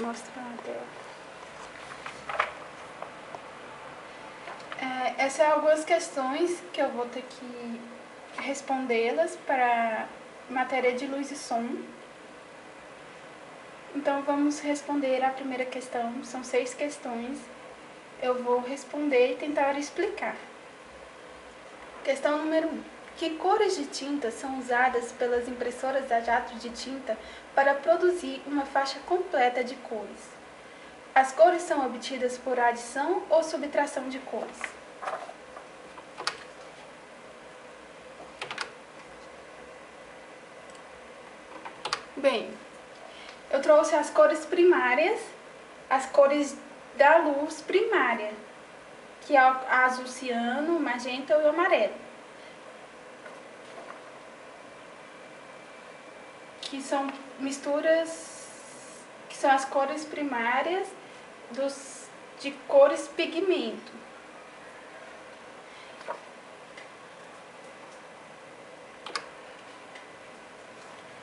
mostrar a tela. Essas são algumas questões que eu vou ter que respondê-las para matéria de luz e som. Então, vamos responder a primeira questão. São 6 questões. Eu vou responder e tentar explicar. Questão número 1. Que cores de tinta são usadas pelas impressoras a jato de tinta para produzir uma faixa completa de cores? As cores são obtidas por adição ou subtração de cores? Bem, eu trouxe as cores primárias, as cores da luz primária, que é o azul ciano, o magenta e o amarelo, que são misturas, que são as cores primárias de cores pigmento.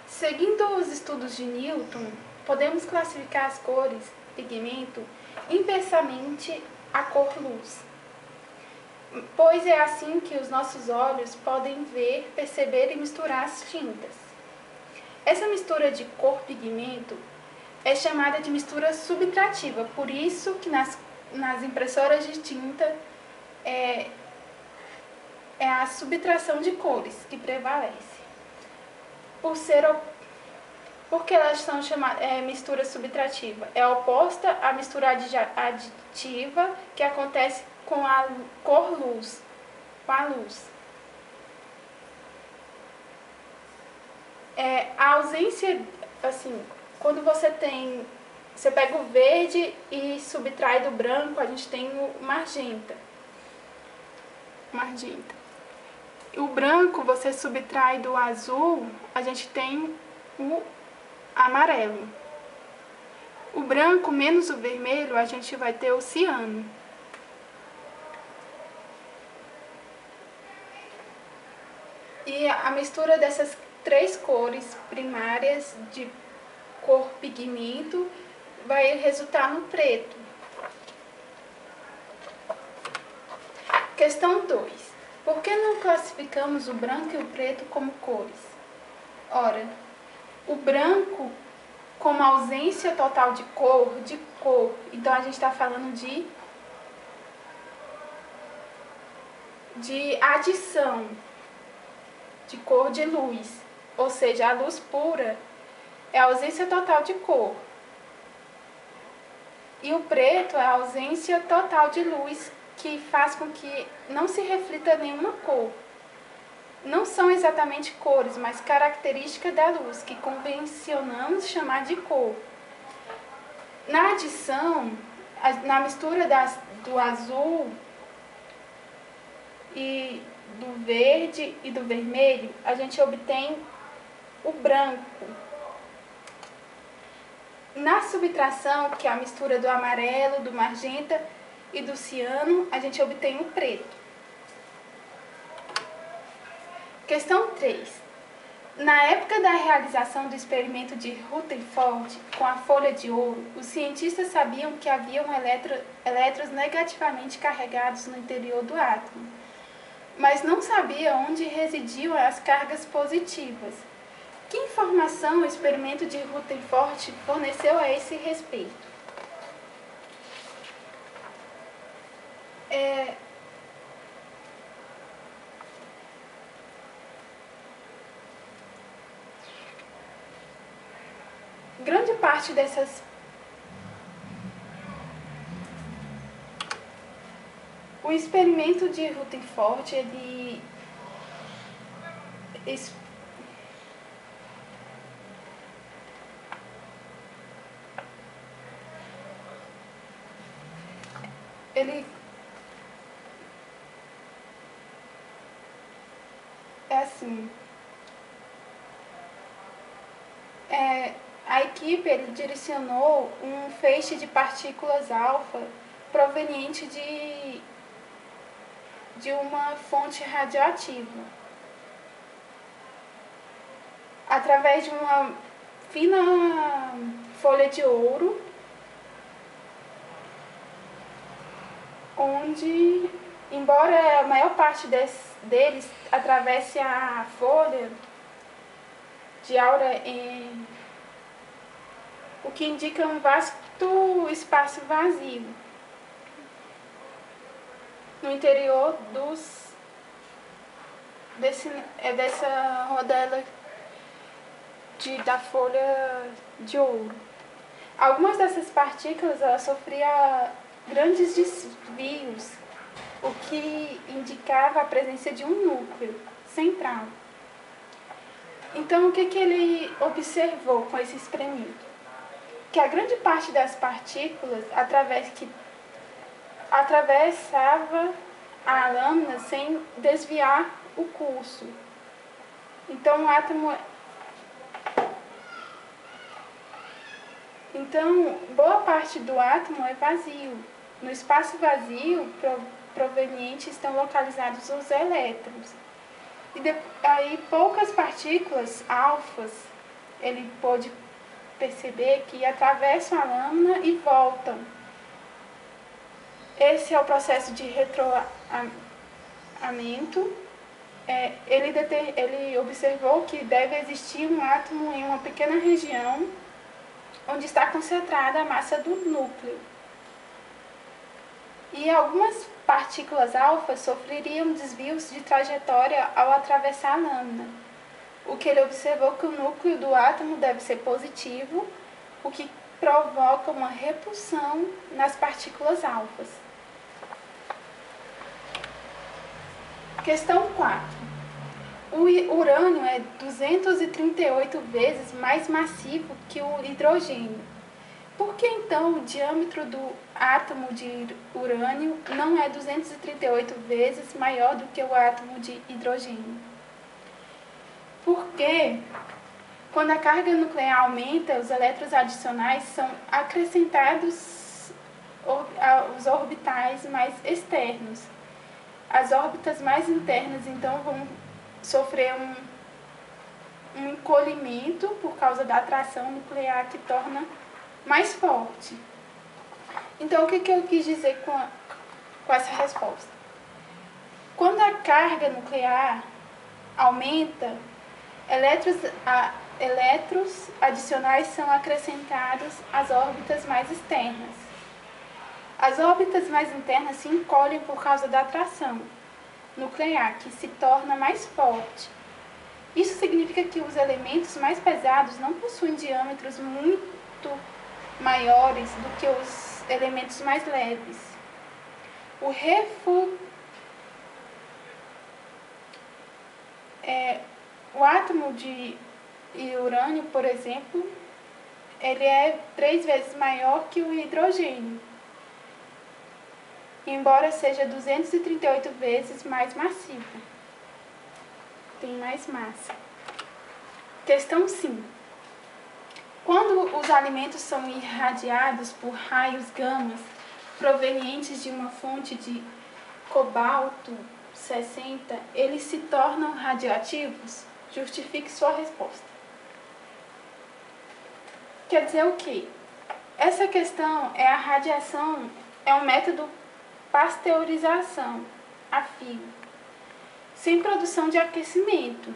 Seguindo os estudos de Newton, podemos classificar as cores pigmento inversamente à cor luz, pois é assim que os nossos olhos podem ver, perceber e misturar as tintas. Essa mistura de cor pigmento é chamada de mistura subtrativa, por isso que nas impressoras de tinta é a subtração de cores que prevalece. Porque elas são chamadas mistura subtrativa? É oposta à mistura aditiva que acontece com a cor luz, com a luz. A ausência, assim, quando você pega o verde e subtrai do branco, a gente tem o magenta. O branco, você subtrai do azul, a gente tem o amarelo. O branco menos o vermelho, a gente vai ter o ciano. E a mistura dessas 3 cores primárias de cor pigmento vai resultar no preto. Questão 2. Por que não classificamos o branco e o preto como cores? Ora, o branco, como ausência total de cor, então a gente está falando de adição de cor de luz, ou seja, a luz pura é a ausência total de cor. E o preto é a ausência total de luz, que faz com que não se reflita nenhuma cor. Não são exatamente cores, mas características da luz, que convencionamos chamar de cor. Na adição, na mistura do azul e do verde e do vermelho, a gente obtém o branco. Na subtração, que é a mistura do amarelo, do magenta e do ciano, a gente obtém o preto. Questão 3. Na época da realização do experimento de Rutherford com a folha de ouro, os cientistas sabiam que haviam elétrons negativamente carregados no interior do átomo, mas não sabiam onde residiam as cargas positivas. Que informação o experimento de Rutherford forneceu a esse respeito? Grande parte dessas o experimento de Rutherford, ele é assim, a equipe direcionou um feixe de partículas alfa proveniente de uma fonte radioativa através de uma fina folha de ouro onde, embora a maior parte deles atravesse a folha de aura, o que indica um vasto espaço vazio no interior dessa rodela da folha de ouro. Algumas dessas partículas sofriam grandes desvios, o que indicava a presença de um núcleo central. Então, o que ele observou com esse experimento? Que a grande parte das partículas atravessava a lâmina sem desviar o curso. Então, boa parte do átomo é vazio. No espaço vazio proveniente estão localizados os elétrons. E aí poucas partículas alfas ele pôde perceber que atravessam a lâmina e voltam. Esse é o processo de retroamento. Ele observou que deve existir um átomo em uma pequena região onde está concentrada a massa do núcleo. E algumas partículas alfa sofreriam desvios de trajetória ao atravessar a lâmina. O que ele observou que o núcleo do átomo deve ser positivo, o que provoca uma repulsão nas partículas alfas. Questão 4. O urânio é 238 vezes mais massivo que o hidrogênio. Por que então o diâmetro do átomo de urânio não é 238 vezes maior do que o átomo de hidrogênio? Porque quando a carga nuclear aumenta, os elétrons adicionais são acrescentados aos orbitais mais externos. As órbitas mais internas, então, vão sofrer um encolhimento por causa da atração nuclear que torna mais forte. Então, o que eu quis dizer com essa resposta? Quando a carga nuclear aumenta, elétrons adicionais são acrescentados às órbitas mais externas. As órbitas mais internas se encolhem por causa da atração nuclear, que se torna mais forte. Isso significa que os elementos mais pesados não possuem diâmetros muito maiores do que os elementos mais leves. O átomo de urânio, por exemplo, ele é 3 vezes maior que o hidrogênio, embora seja 238 vezes mais massivo. Tem mais massa. Questão 5. Quando os alimentos são irradiados por raios gamas provenientes de uma fonte de cobalto 60, eles se tornam radioativos? Justifique sua resposta. Quer dizer o quê? Essa questão é a radiação, é um método pasteurização a fio, sem produção de aquecimento.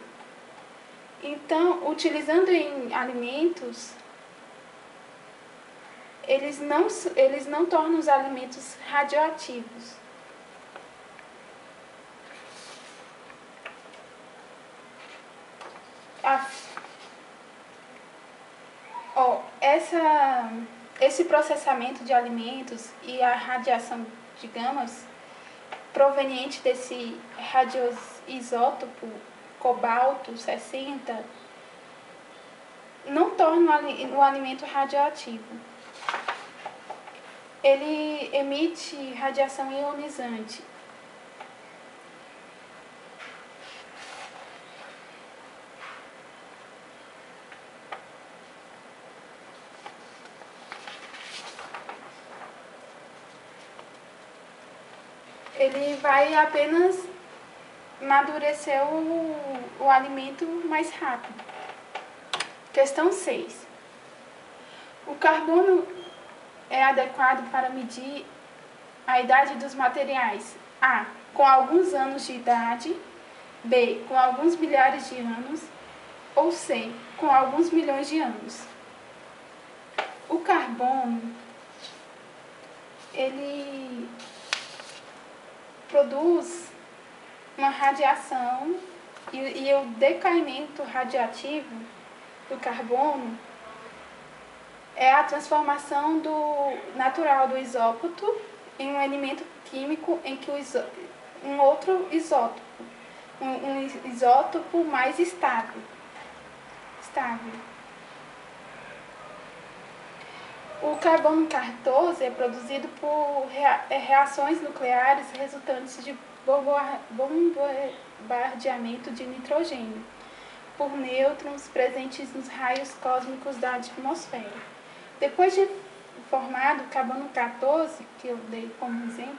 Então, utilizando em alimentos, eles não tornam os alimentos radioativos. Esse processamento de alimentos e a radiação de gamas proveniente desse radioisótopo cobalto 60 não torna o alimento radioativo. Ele emite radiação ionizante. Ele vai apenas amadurecer o alimento mais rápido. Questão 6. O carbono é adequado para medir A idade dos materiais: A, com alguns anos de idade, B, com alguns milhares de anos, ou C, com alguns milhões de anos. O carbono, ele produz uma radiação e o decaimento radiativo do carbono é a transformação natural do isótopo em um elemento químico em que um outro isótopo, um isótopo mais estável. O carbono 14 é produzido por reações nucleares resultantes de bombardeamento de nitrogênio por nêutrons presentes nos raios cósmicos da atmosfera. Depois de formado, o carbono 14, que eu dei como exemplo,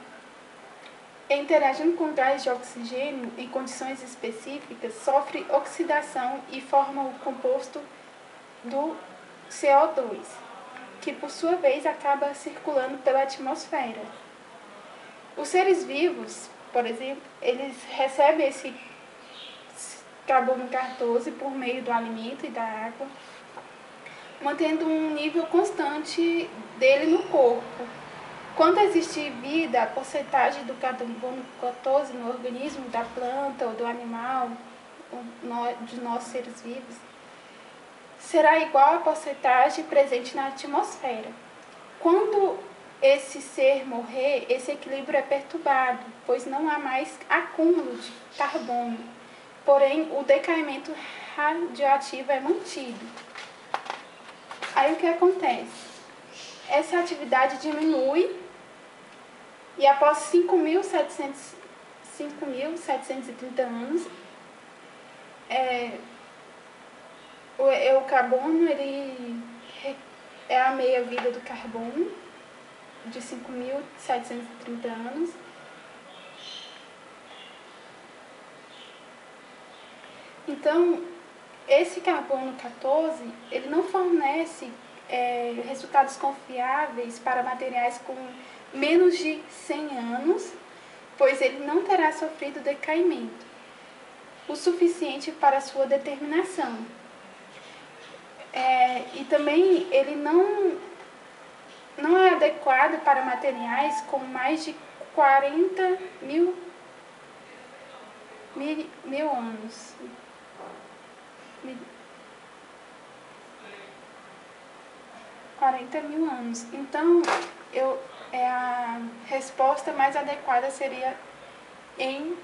interagindo com gás de oxigênio em condições específicas, sofre oxidação e forma o composto do CO2, que por sua vez acaba circulando pela atmosfera. Os seres vivos, por exemplo, eles recebem esse carbono 14 por meio do alimento e da água, mantendo um nível constante dele no corpo. Quando existe vida, a porcentagem do carbono 14 no organismo da planta ou do animal, de nós seres vivos, será igual à porcentagem presente na atmosfera. Quando esse ser morrer, esse equilíbrio é perturbado, pois não há mais acúmulo de carbono, porém o decaimento radioativo é mantido. Aí o que acontece? Essa atividade diminui e após 5.730 anos, o carbono ele é a meia-vida do carbono, de 5.730 anos. Então, esse carbono 14, ele não fornece resultados confiáveis para materiais com menos de 100 anos, pois ele não terá sofrido decaimento o suficiente para sua determinação. E também ele não é adequado para materiais com mais de 40 mil anos. 40 mil anos. Então, a resposta mais adequada seria em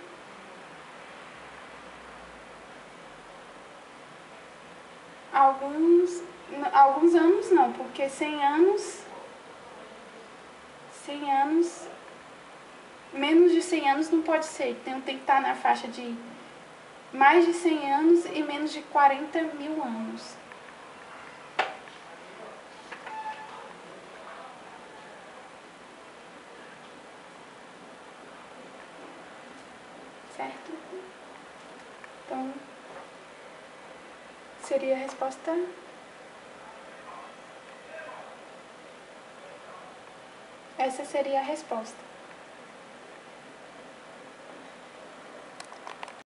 alguns anos não, porque 100 anos, menos de 100 anos não pode ser. Então, tem que estar na faixa de mais de 100 anos e menos de 40 mil anos. Certo? Então, seria a resposta. Essa seria a resposta.